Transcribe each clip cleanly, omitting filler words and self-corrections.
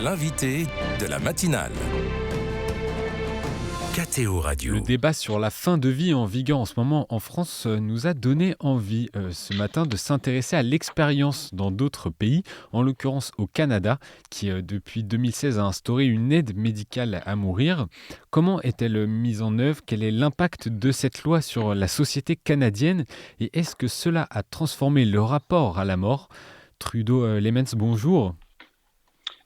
l'invité de la matinale. KTO Radio. Le débat sur la fin de vie en vigueur en ce moment en France nous a donné envie ce matin de s'intéresser à l'expérience dans d'autres pays, en l'occurrence au Canada, qui depuis 2016 a instauré une aide médicale à mourir. Comment est-elle mise en œuvre? Quel est l'impact de cette loi sur la société canadienne? Et est-ce que cela a transformé le rapport à la mort? Trudeau Lemens, bonjour.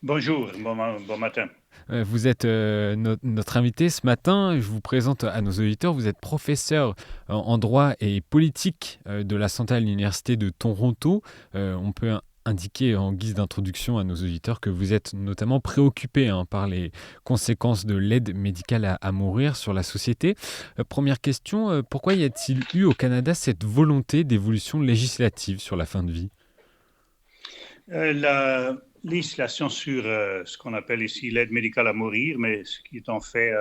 Bonjour, bon matin. Vous êtes notre invité ce matin. Je vous présente à nos auditeurs. Vous êtes professeur en droit et politique de la santé à l'Université de Toronto. On peut indiquer en guise d'introduction à nos auditeurs que vous êtes notamment préoccupé par les conséquences de l'aide médicale à mourir sur la société. Première question, pourquoi y a-t-il eu au Canada cette volonté d'évolution législative sur la fin de vie? La législation sur ce qu'on appelle ici l'aide médicale à mourir, mais ce qui est en fait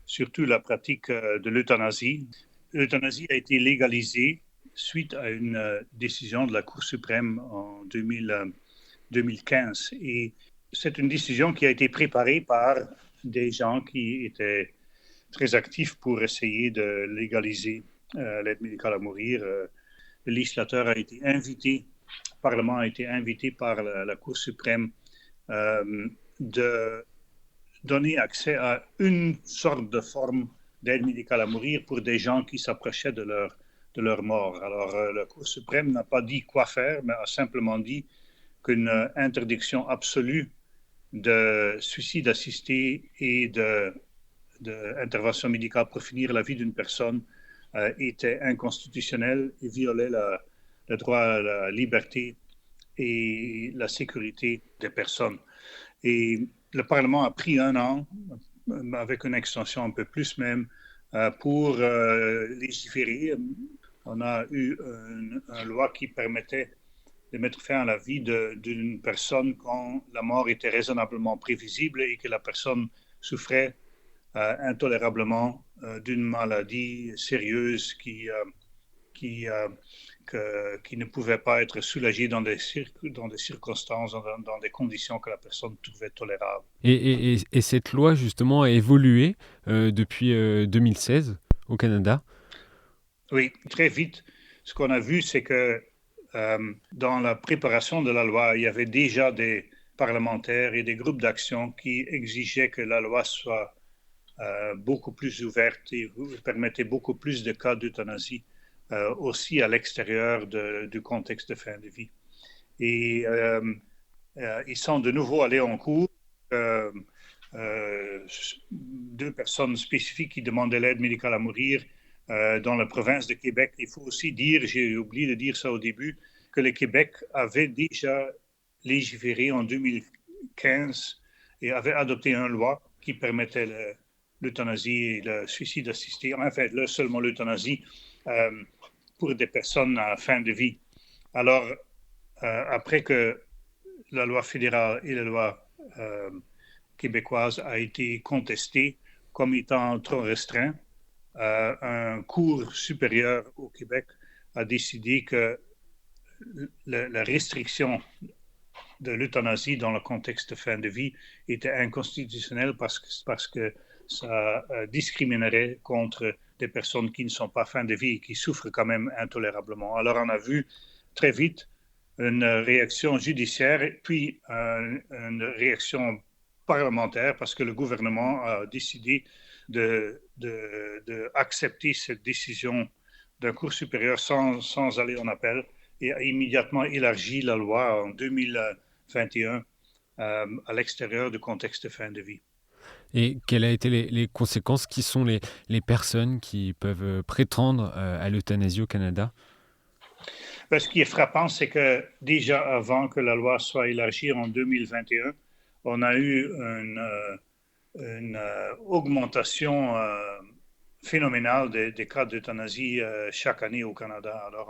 surtout la pratique de l'euthanasie. L'euthanasie a été légalisée suite à une décision de la Cour suprême en 2015. Et c'est une décision qui a été préparée par des gens qui étaient très actifs pour essayer de légaliser l'aide médicale à mourir. Le législateur a été invité. Le Parlement a été invité par la Cour suprême de donner accès à une sorte de forme d'aide médicale à mourir pour des gens qui s'approchaient de leur mort. Alors, la Cour suprême n'a pas dit quoi faire, mais a simplement dit qu'une interdiction absolue de suicide assisté et d'intervention médicale pour finir la vie d'une personne était inconstitutionnelle et violait le droit à la liberté et la sécurité des personnes. Et le Parlement a pris 1 an, avec une extension un peu plus même, pour légiférer. On a eu une loi qui permettait de mettre fin à la vie d'une personne quand la mort était raisonnablement prévisible et que la personne souffrait intolérablement d'une maladie sérieuse qui ne pouvait pas être soulagé dans des circonstances, dans des conditions que la personne trouvait tolérables. Et cette loi, justement, a évolué depuis 2016 au Canada? Oui, très vite. Ce qu'on a vu, c'est que dans la préparation de la loi, il y avait déjà des parlementaires et des groupes d'action qui exigeaient que la loi soit beaucoup plus ouverte et permettait beaucoup plus de cas d'euthanasie. Aussi à l'extérieur du contexte de fin de vie. Et ils sont de nouveau allés en cours. 2 personnes spécifiques qui demandaient l'aide médicale à mourir dans la province de Québec. Il faut aussi dire, j'ai oublié de dire ça au début, que le Québec avait déjà légiféré en 2015 et avait adopté une loi qui permettait l'euthanasie et le suicide assisté. En fait, seulement l'euthanasie pour des personnes à fin de vie. Alors, après que la loi fédérale et la loi québécoise a été contestée comme étant trop restreint, un cours supérieur au Québec a décidé que la restriction de l'euthanasie dans le contexte de fin de vie était inconstitutionnelle parce que ça discriminerait contre des personnes qui ne sont pas fin de vie et qui souffrent quand même intolérablement. Alors on a vu très vite une réaction judiciaire puis une réaction parlementaire parce que le gouvernement a décidé d'accepter cette décision d'un cours supérieur sans aller en appel et a immédiatement élargi la loi en 2021 à l'extérieur du contexte de fin de vie. Et quelles ont été les conséquences? Qui sont les personnes qui peuvent prétendre à l'euthanasie au Canada? Ce qui est frappant, c'est que déjà avant que la loi soit élargie en 2021, on a eu une augmentation phénoménale des cas d'euthanasie chaque année au Canada. Alors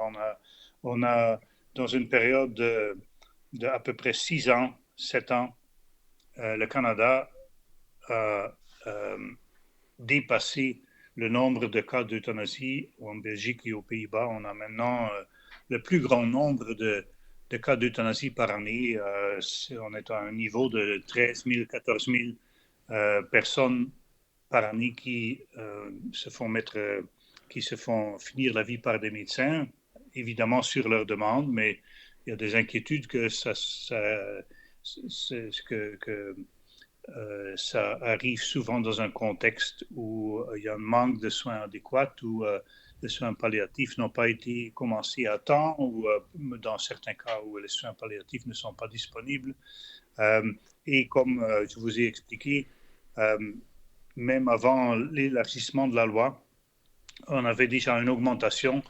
on a dans une période de à peu près 6 ans, 7 ans, le Canada a dépassé le nombre de cas d'euthanasie en Belgique et aux Pays-Bas. On a maintenant le plus grand nombre de cas d'euthanasie par année. On est à un niveau de 13 000, 14 000 personnes par année qui se font finir la vie par des médecins, évidemment sur leur demande, mais il y a des inquiétudes que ça arrive souvent dans un contexte où il y a un manque de soins adéquats, où les soins palliatifs n'ont pas été commencés à temps, ou dans certains cas où les soins palliatifs ne sont pas disponibles. Et comme je vous ai expliqué, même avant l'élargissement de la loi, on avait déjà une augmentation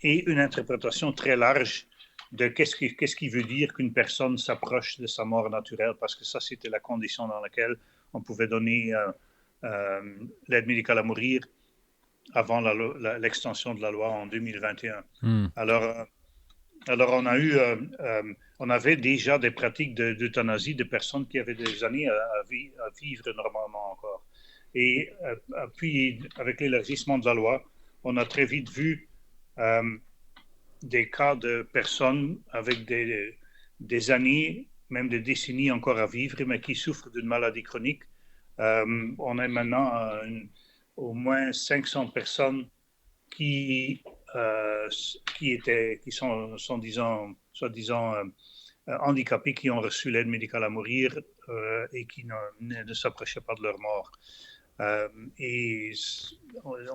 et une interprétation très large de qu'est-ce qui veut dire qu'une personne s'approche de sa mort naturelle, parce que ça, c'était la condition dans laquelle on pouvait donner l'aide médicale à mourir avant l'extension de la loi en 2021. Alors, on avait déjà des pratiques d'euthanasie de personnes qui avaient des années à vivre normalement encore. Et puis, avec l'élargissement de la loi, on a très vite vu des cas de personnes avec des années, même des décennies encore à vivre, mais qui souffrent d'une maladie chronique. On est maintenant à au moins 500 personnes qui sont soi-disant handicapés, qui ont reçu l'aide médicale à mourir et qui ne s'approchaient pas de leur mort. Et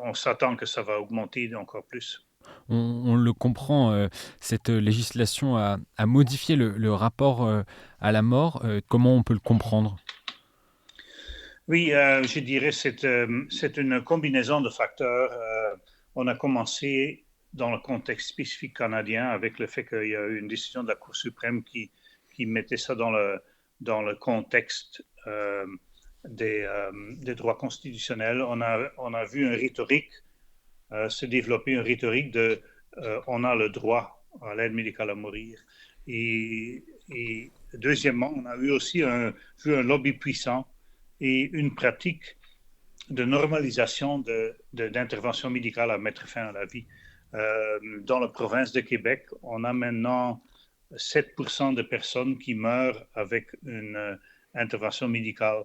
on s'attend que ça va augmenter encore plus. On le comprend, cette législation a modifié le rapport à la mort. Comment on peut le comprendre ? Oui, je dirais que c'est une combinaison de facteurs. On a commencé dans le contexte spécifique canadien avec le fait qu'il y a eu une décision de la Cour suprême qui mettait ça dans le contexte des droits constitutionnels. On a vu une rhétorique se développer, une rhétorique de on a le droit à l'aide médicale à mourir. Et deuxièmement, on a eu aussi vu un lobby puissant et une pratique de normalisation d'intervention médicale à mettre fin à la vie. Dans la province de Québec, on a maintenant 7% de personnes qui meurent avec une intervention médicale.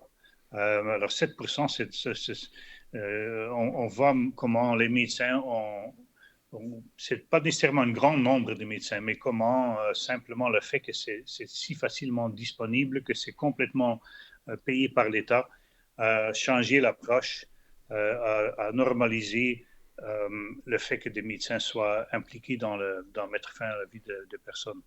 Alors 7%, on voit comment les médecins c'est pas nécessairement un grand nombre de médecins, mais comment simplement le fait que c'est si facilement disponible, que c'est complètement payé par l'État, changer l'approche, à normaliser le fait que des médecins soient impliqués dans mettre fin à la vie de personnes.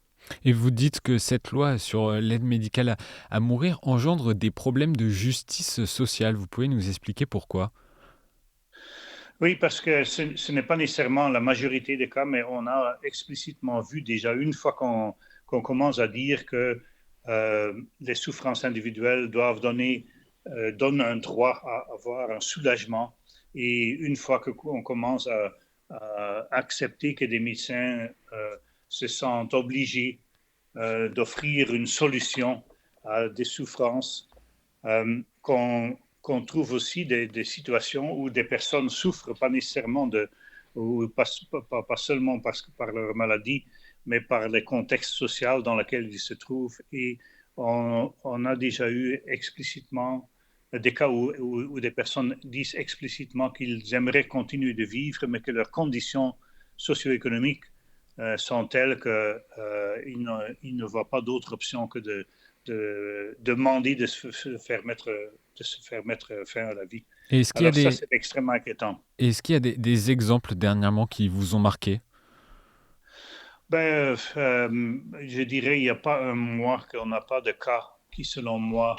Et vous dites que cette loi sur l'aide médicale à mourir engendre des problèmes de justice sociale. Vous pouvez nous expliquer pourquoi ? Oui, parce que ce n'est pas nécessairement la majorité des cas, mais on a explicitement vu déjà une fois qu'on commence à dire que les souffrances individuelles donnent un droit à avoir un soulagement. Et une fois qu'on commence à accepter que des médecins se sentent obligés d'offrir une solution à des souffrances, qu'on trouve aussi des situations où des personnes souffrent, pas nécessairement pas seulement par leur maladie, mais par les contextes sociaux dans lesquels ils se trouvent. Et on a déjà eu explicitement des cas où des personnes disent explicitement qu'ils aimeraient continuer de vivre, mais que leurs conditions socio-économiques sont telles qu'ils ne voient pas d'autre option que de demander de se faire mettre fin à la vie. Alors ça, c'est extrêmement inquiétant. Est-ce qu'il y a des exemples dernièrement qui vous ont marqué ? Je dirais il n'y a pas un mois qu'on n'a pas de cas qui, selon moi,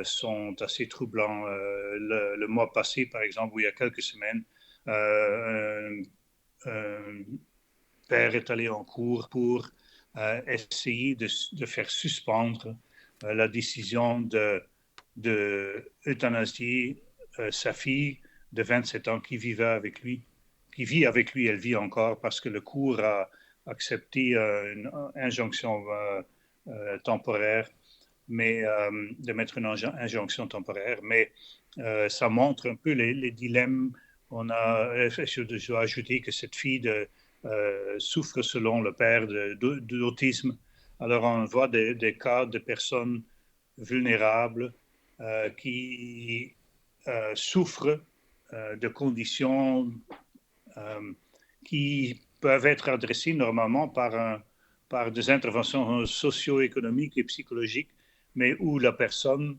sont assez troublants. Le mois passé, par exemple, ou il y a quelques semaines, un père est allé en cours pour essayer de faire suspendre la décision de euthanasier sa fille de 27 ans qui vit avec lui, elle vit encore parce que le cour a accepté une injonction temporaire, mais de mettre une injonction temporaire, mais ça montre un peu les dilemmes. Je dois ajouter que cette fille souffrent selon le père d'autisme. Alors on voit des cas de personnes vulnérables qui souffrent de conditions qui peuvent être adressées normalement par des interventions socio-économiques et psychologiques, mais où la personne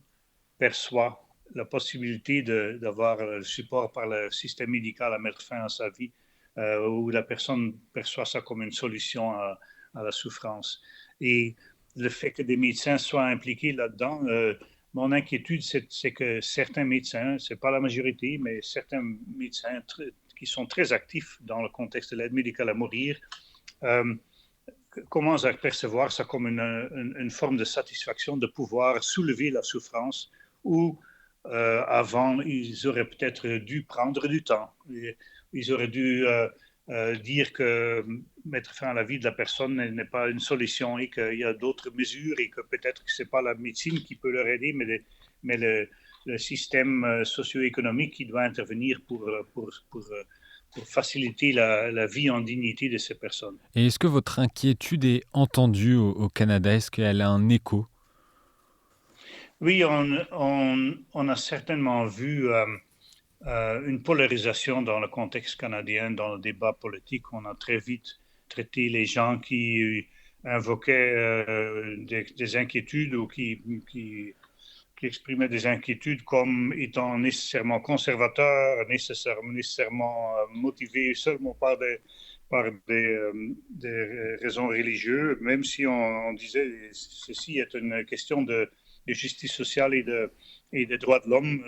perçoit la possibilité d'avoir le support par le système médical à mettre fin à sa vie, où la personne perçoit ça comme une solution à la souffrance. Et le fait que des médecins soient impliqués là-dedans, mon inquiétude, c'est que certains médecins, ce n'est pas la majorité, mais certains médecins qui sont très actifs dans le contexte de l'aide médicale à mourir, commencent à percevoir ça comme une forme de satisfaction de pouvoir soulever la souffrance où avant, ils auraient peut-être dû prendre du temps. Ils auraient dû dire que mettre fin à la vie de la personne n'est pas une solution et qu'il y a d'autres mesures et que peut-être que ce n'est pas la médecine qui peut leur aider, mais le système socio-économique qui doit intervenir pour faciliter la vie en dignité de ces personnes. Et est-ce que votre inquiétude est entendue au Canada? Est-ce qu'elle a un écho? Oui, on a certainement vu une polarisation dans le contexte canadien, dans le débat politique. On a très vite traité les gens qui invoquaient des inquiétudes ou qui exprimaient des inquiétudes comme étant nécessairement conservateurs, nécessairement motivés seulement par des raisons religieuses, même si on disait ceci est une question de justice sociale et des droits de l'homme.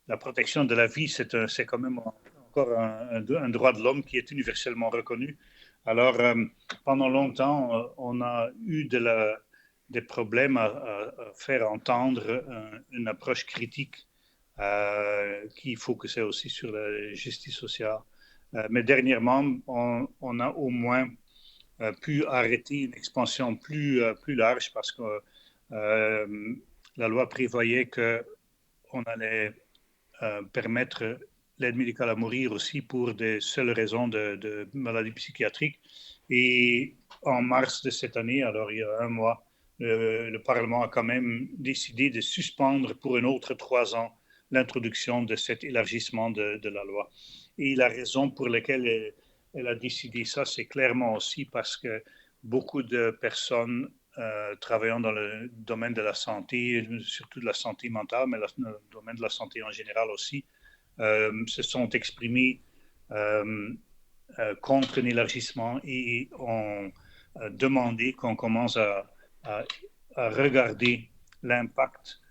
La protection de la vie, c'est quand même encore un droit de l'homme qui est universellement reconnu. Alors, pendant longtemps, on a eu des problèmes à faire entendre une approche critique qui focusait aussi sur la justice sociale. Mais dernièrement, on a au moins pu arrêter une expansion plus large parce que la loi prévoyait qu'on allait permettre l'aide médicale à mourir aussi pour des seules raisons de maladies psychiatriques. Et en mars de cette année, alors il y a un mois, le Parlement a quand même décidé de suspendre pour un autre 3 ans l'introduction de cet élargissement de la loi. Et la raison pour laquelle elle a décidé ça, c'est clairement aussi parce que beaucoup de personnes travaillant dans le domaine de la santé, surtout de la santé mentale, mais le domaine de la santé en général aussi, se sont exprimés contre un élargissement et ont demandé qu'on commence à regarder l'impact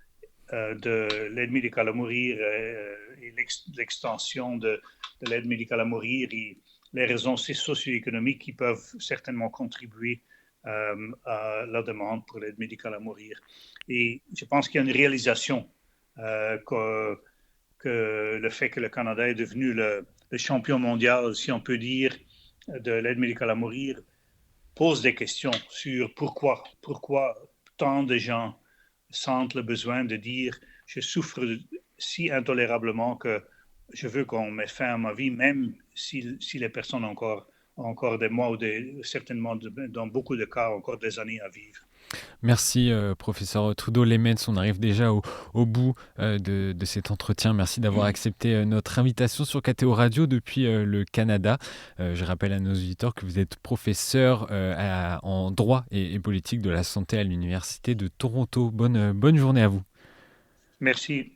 de l'aide médicale à mourir et l'extension de l'aide médicale à mourir et les raisons socio-économiques qui peuvent certainement contribuer à la demande pour l'aide médicale à mourir. Et je pense qu'il y a une réalisation que le fait que le Canada est devenu le champion mondial, si on peut dire, de l'aide médicale à mourir, pose des questions sur pourquoi tant de gens sentent le besoin de dire « je souffre si intolérablement que je veux qu'on mette fin à ma vie, même si les personnes ont encore des mois ou certainement dans beaucoup de cas encore des années à vivre ». Merci professeur Trudeau-Lehmens, on arrive déjà au bout de cet entretien. Merci d'avoir accepté notre invitation sur KTO Radio depuis le Canada. Je rappelle à nos auditeurs que vous êtes professeur en droit et politique de la santé à l'Université de Toronto. Bonne journée à vous. Merci.